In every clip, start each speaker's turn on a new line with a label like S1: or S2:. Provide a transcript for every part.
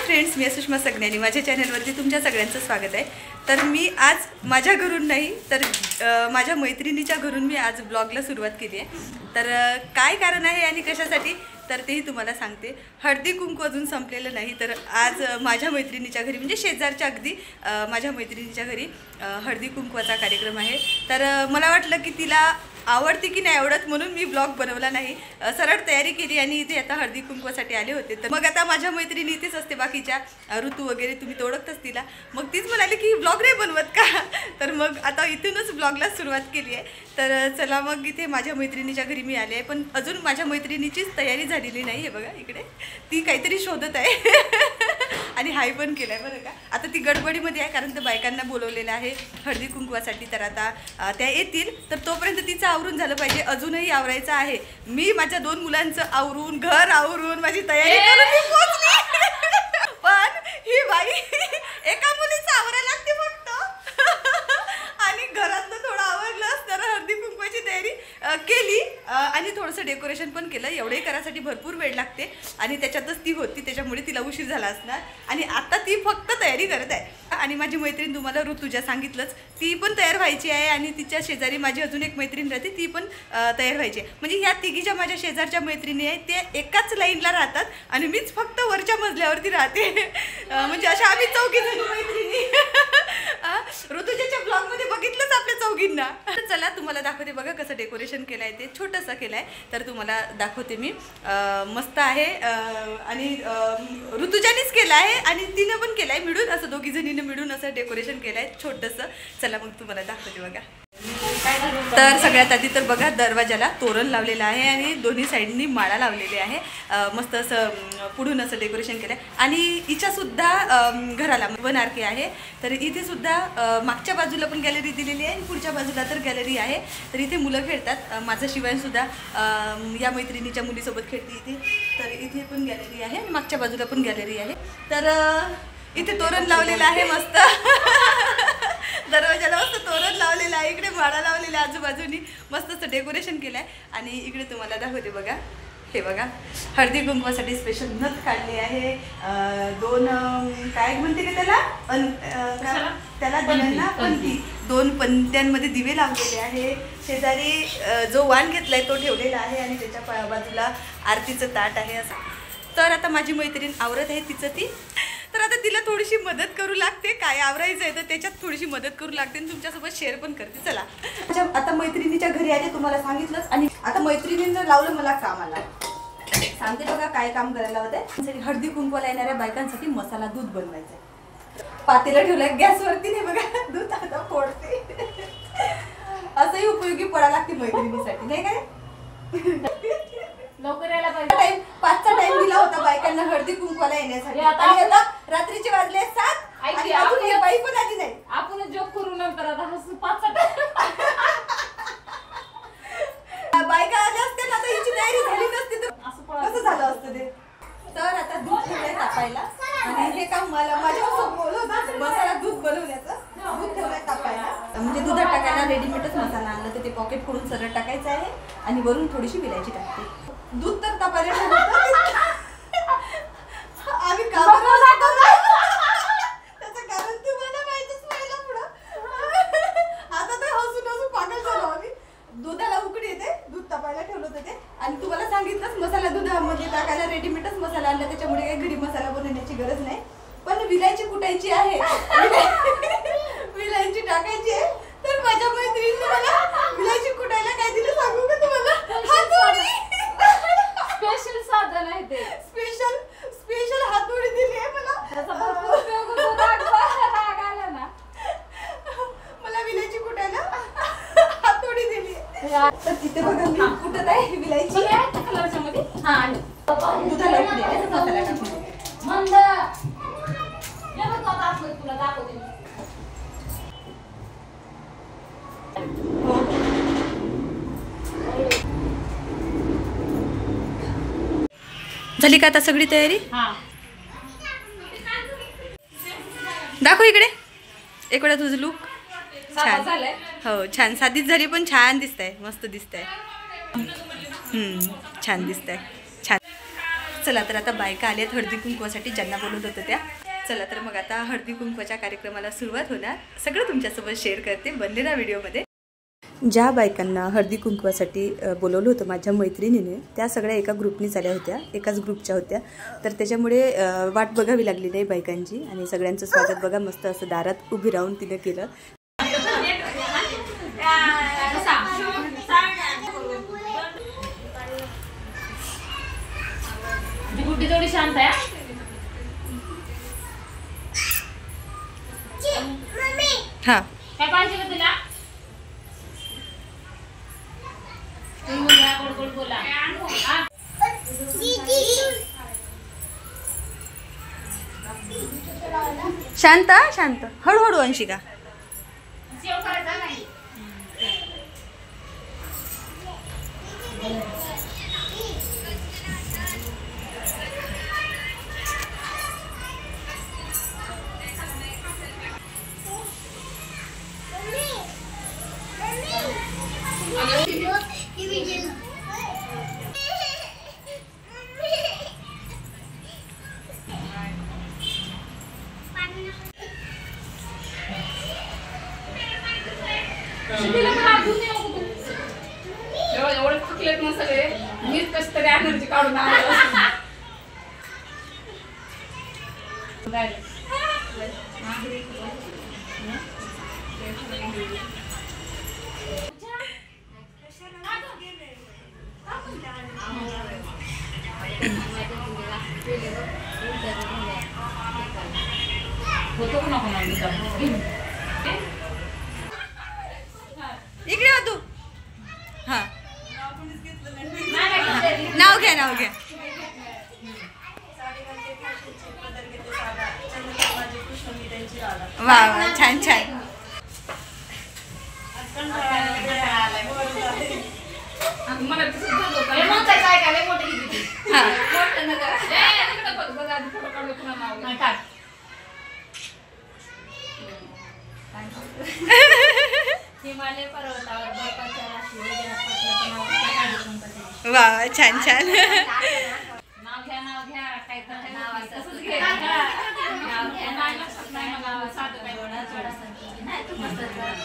S1: Friends, मी सुषमा सगण्यानी माझ्या चॅनलवरती तुमच्या सगळ्यांचं स्वागत आहे। तर मी आज माझ्या घरून नाही तर माझ्या मैत्रिणीच्या घरून मी आज ब्लॉगला सुरुवात केली आहे। तर काय कारण आहे आणि कशासाठी तर तेही तुम्हाला सांगते। हळदी कुंकू अजून संपलेलं नाही, तर आज माझ्या मैत्रिणीच्या घरी म्हणजे शेजारच्या अगदी माझ्या मैत्रिणीच्या घरी हळदी कुंकवाचा कार्यक्रम आहे। तर मला वाटलं की तिला आवडती की नाही आवडत म्हणून मी ब्लॉग बनवला नाही, सरळ तयारी केली आणि इथे आता हळदी कुंकवासाठी आले होते। तर मग आता माझ्या मैत्रिणी इथेच असते, बाकीच्या ऋतू वगैरे तुम्ही तर ओळखतच तिला। मग तीच म्हणाली की ब्लॉग नाही बनवत का, तर मग आता इथूनच ब्लॉगला सुरुवात केली आहे। तर चला मग इथे माझ्या मैत्रिणीच्या घरी मी आले आहे, पण अजून माझ्या मैत्रिणीचीच तयारी झालेली नाही आहे। बघा इकडे ती काहीतरी शोधत आहे आणि हाय पण केलं आहे बरं का। आता ती गडबडीमध्ये आहे कारण त्या बायकांना बोलवलेलं आहे हळदी कुंकवासाठी, तर आता त्या येतील। तर तोपर्यंत तिचं आवरून झालं पाहिजे, अजूनही आवरायचं आहे। मी माझ्या 2 मुलांचं आवरून, घर आवरून, माझी तयारी करून मी पोहोचली पण ही बाई एका मुलीचं आवरायला लागते फक्त आणि घरातलं थोडं आवरलं तर हळदी कुंकवाची तयारी केली आणि थोडंसं डेकोरेशन पण केलं। एवढंही करायसाठी भरपूर वेळ लागते आणि त्याच्यातच ती होती, त्याच्यामुळे तिला उशीर झाला असणार आणि आता ती फक्त तयारी करत आहे। आणि माझी मैत्रीण तुम्हाला ऋतुजा सांगितलंच, ती पण तयार व्हायची आहे आणि तिच्या शेजारी माझी अजून एक मैत्रीण राहते, ती पण तयार व्हायची आहे। म्हणजे ह्या तिघीच्या माझ्या शेजारच्या मैत्रिणी आहेत, त्या एकाच लाईनला राहतात आणि मीच फक्त वरच्या मजल्यावरती राहते म्हणजे अशा आम्ही 4 जणी मैत्रिणी ऋतुजाच्या ब्लॉगमध्ये बघितलंच आपल्या 4घींना। चला तुम्हाला दाखवते, बघा कसं डेकोरेशन केलं आहे, ते छोटंसं केलं आहे तर तुम्हाला दाखवते मी। मस्त आहे आणि ऋतुजानीच केलं आहे आणि तिनं पण केलं आहे मिळून, असं 2 जणीनं मिळून असं डेकोरेशन केलं आहे छोटंसं। चला मग तुम्हाला दाखवते बघा। तर सगळ्यात आधी तर बघा दरवाजाला तोरण लावलेलं आहे आणि दोन्ही साईडनी माळा लावलेली आहे। मस्त असं पुढून असं डेकोरेशन केलं आहे आणि हिच्यासुद्धा घराला 1 RK आहे, तर इथे सुद्धा मागच्या बाजूला पण गॅलरी दिलेली आहे आणि पुढच्या बाजूला तर गॅलरी आहे। तर इथे मुलं खेळतात, माझं शिवायसुद्धा या मैत्रिणीच्या मुलीसोबत खेळते इथे। तर इथे पण गॅलरी आहे आणि मागच्या बाजूला पण गॅलरी आहे। तर इथे तोरण लावलेलं आहे मस्त दरवाजाला मस्त तोरण लावलेलं आहे, इकडे माळा लावलेला आजूबाजूनी, मस्त असं डेकोरेशन केलं आहे। आणि इकडे तुम्हाला दाखवते बघा, हे बघा हळदी कुंकवासाठी स्पेशल नथ काढली आहे। 2 काय म्हणते का त्याला दिव्यांना पंती, 2 पंत्यांमध्ये दिवे लावलेले आहे। शेजारी जो वाण घेतलाय तो ठेवलेला आहे आणि त्याच्या बाजूला आरतीचं ताट आहे असं। तर आता माझी मैत्रीण आवरत आहे तिचं ती, तर आता तिला थोडीशी मदत करू लागते, काय आवरायचं आहे तर त्याच्यात थोडीशी मदत करू लागते आणि तुमच्यासोबत शेअर पण करते। चला आता मैत्रिणीच्या घरी आले, तुम्हाला सांगितलंच। आणि आता मैत्रिणीनं लावलं मला कामाला, सांगते बघा काय काम करायला होतं। हळदी कुंकवाला येणाऱ्या बायकांसाठी मसाला दूध बनवायचं, पातेलं ठेवलंय गॅसवरती, नाही बघा दूध आता फोडते असंही उपयोगी पडायला लागते मैत्रिणीसाठी, नाही काय
S2: लवकर यायला पाहिजे।
S1: 5चा टाइम दिला होता बायकांना हळदी कुंकवाला येण्यासाठी आणि आता रात्रीचे वाजले 7 आणि अजून एक बाई पण आली नाही।
S2: आपण जॉब करू नंतर आता 5चा
S1: बायका आल्या असते ना तर हिची तयारी झाली नसती तर कसं झालं असतं ते। तर आता दूध ठेवलंय तापायला आणि हे काम मला माझ्यासोबत बोलवलं, मसाला दूध बनवण्याचं, दूध ठेवलंय तापायला म्हणजे दुधात टाकायला रेडीमेडच मसाला आणला तर ते पॉकेट फोडून सरळ टाकायचं आहे आणि वरून थोडीशी विलायची टाकते। दूध तर तापायला आम्ही का त्याचं कारण तुम्हाला माहितच नाही पुढं आता तर हसून हसून पागल झालो आम्ही। दुधाला उकडी येते, दूध तापायला ठेवलं होतं ते आणि तुम्हाला सांगितलंच मसाला दुधामध्ये टाकायला रेडीमेडच मसाला आणला, त्याच्यामुळे काही घरी मसाला बनवण्याची गरज नाही। पण विलायची कुटायची आहे विलायची टाकायची आहे। तर माझ्या मैत्रिणीने मला विलायची कुटायला काय दिलं सांगू का तुम्हाला? हातोडी,
S2: स्पेशल साधन आहे ते,
S1: स्पेशल हातोडी दिली आहे मला।
S2: त्याचा भरपूर उपयोग होतो, राग आला ना
S1: मला विलायची कुटायला हातोडी दिली आहे। तर तिथे बघा मी कुटत आहे विलायची
S2: कलरच्या मध्ये। हा आणि
S1: दुधाला उकडी आहे, मसाला टाकून
S2: मंद एवढं तो आता तुला दाखवते।
S1: झाली का आता सगळी तयारी?
S2: हा
S1: दाखव इकडे एक वेळा तुझं लुक
S2: छान झालंय।
S1: हो छान, साधीच झाली पण छान दिसतंय, मस्त दिसतंय, छान दिसतंय, छान। चला तर आता बायका आल्यात हळदी कुंकवासाठी, ज्यांना बोलवत होतं त्या. चला तर मग आता हळदी कुंकवाच्या कार्यक्रमाला सुरुवात होणार. सगळं तुमच्यासोबत शेअर करते बनलेल्या व्हिडिओमध्ये. ज्या बायकांना हळदी कुंकवासाठी बोलवलं होतं माझ्या मैत्रिणीने, त्या सगळ्या एका ग्रुपनी आल्या होत्या, एकाच ग्रुपच्या होत्या. तर त्याच्यामुळे वाट बघावी लागलेली आहे बायकांची. आणि सगळ्यांचं स्वागत बघा मस्त असं दारात उभी राहून तिने केलं.
S2: गुड्डी थोडी शांत आहे.
S1: हां
S2: काय पाहिजे का तुला? गोड गोड बोला.
S1: शांत शांत, हळूहळू अंशिका.
S2: सेव करायचा नाही. एवढं थकलेत मग सगळे, मीच कशी तरी एनर्जी काढून होतो का नको
S1: इकडे हो तू. हां नाव घ्या नाव घ्या. वा वा छान छान.
S2: हिमालय पर्वतावर बर्फाच्या राशीवर
S1: वा छान छान.
S2: नाव घ्या काय तर नाव असंच घे. नाव घ्या नाही लक्षात नाही मला साधं काय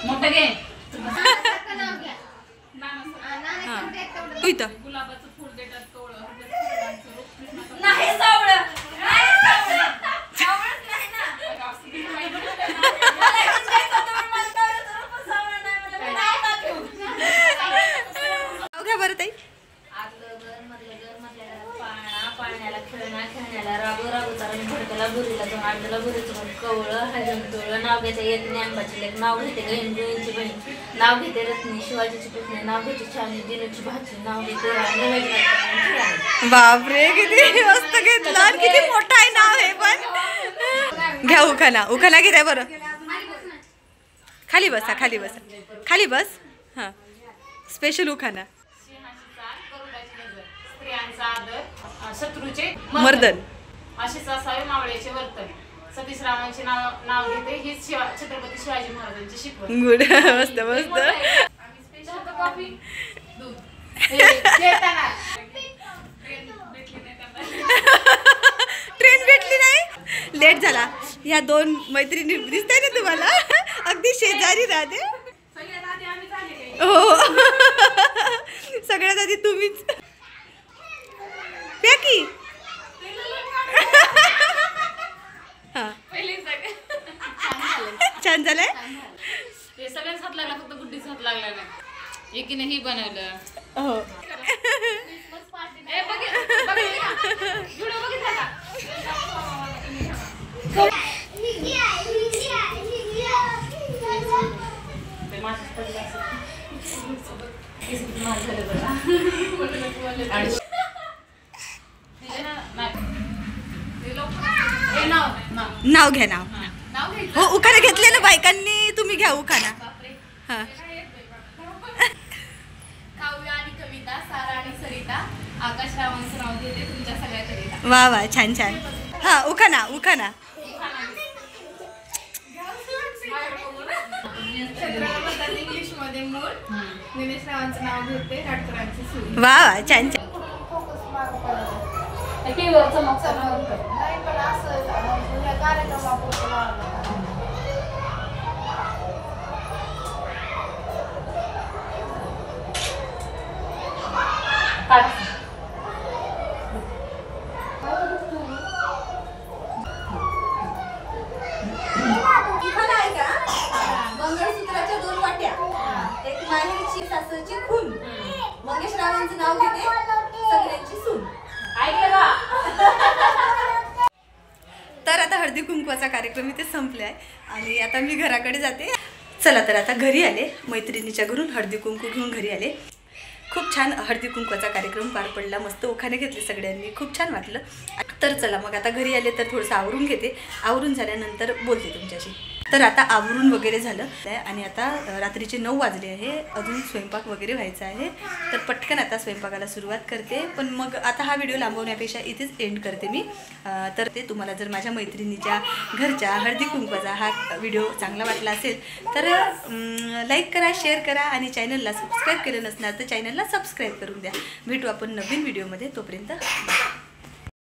S2: मोठं घे. गुलाबाचं फुल देतात तोळ नाही सावळं
S1: बरं ताई.
S2: पाण्याला खेळण्याला राबू तारण भडकला बुरीला दोन आडला बुरीचं कवळं हजम तोळं. नाव घेते येत ज्ञानबाची लेख, नाव घेते गहिंची बहीण, नाव घेते रत्नी शिवाजीची पुतणी, नाव घेते छानी दिनूची भाची, नाव घेते राणी.
S1: बापरे किती मस्त घेतलं, किती मोठं आहे नाव हे. पण घ्या उखाणा. उखाणा घेते बरं. खाली बसा खाली बसा खाली बस. हां स्पेशल उखाणा.
S2: स्त्रियांचा आदर शत्रूचे
S1: मर्दन,
S2: असेच असावे मावळ्याचे वर्तन. सतीश रामांचे नाव घेते हीच छत्रपती शिवाजी महाराजांची शिकवण.
S1: गुड मस्त मस्त.
S2: कॉफी दूध
S1: ट्रेन भेटली नाही, लेट झाला. या दोन मैत्रिणी दिसताय ना तुम्हाला, अगदी शेजारी राहते. हो सगळ्यात आधी तुम्हीच. की छान झालंय.
S2: ते सगळ्यांच हात लागला, फक्त गुड्डीच हात लागला नाही. एकीने ही बनवलं.
S1: हो नाव घ्या. नाव हो उखाणा घेतले ना बायकांनी, तुम्ही घ्या उखाणा. हां
S2: काव्य आणि कविता, सारा आणि सरिता, आकाश रावांचं नाव घेते तुमच्या सगळ्याकडे.
S1: वा वा छान छान. हां उखाणा उखाणा.
S2: इंग्लिश मध्ये मूळ, निलेश रावांचं नाव घेते राटकरांची सून.
S1: वा वा छान छान.
S2: टीव्हीवर चमक
S3: नाही पण असं ह्या कार्यक्रमापुरतं लावलं.
S1: मंगळसूत्राच्या 2 वाट्या, एक माहेरची सासरची खून, मंगेश रावांचं नाव घेते, सगळ्यांची सून.
S2: ऐकलं का?
S1: तर आता हळदी कुंकवाचा कार्यक्रम इथे संपला आहे आणि आता मी घराकडे जाते. चला तर आता घरी आले, मैत्रिणीच्या घरून हळदी कुंकू घेऊन घरी आले. खूप छान हळदी कुंकवाचा कार्यक्रम पार पडला, मस्त उखाणे घेतले सगळ्यांनी, खूप छान वाटलं. तर चला मग आता घरी आले तर थोडंसं आवरून घेते, आवरून झाल्यानंतर बोलते तुमच्याशी. तर आता आवरून वगैरे झालं आणि आता रात्रीचे 9 वाजले आहे, अजून स्वयंपाक वगैरे व्हायचा आहे. तर पटकन आता स्वयंपाकाला सुरुवात करते. पण मग आता हा व्हिडिओ लांबवण्यापेक्षा इथेच एंड करते मी. तर ते तुम्हाला जर माझ्या मैत्रिणीच्या घरच्या हळदी कुंकवाचा हा व्हिडिओ चांगला वाटला असेल तर लाईक करा, शेअर करा आणि चॅनलला सबस्क्राईब केलं नसणार तर चॅनलला सबस्क्राईब करून द्या. भेटू आपण नवीन व्हिडिओमध्ये, तोपर्यंत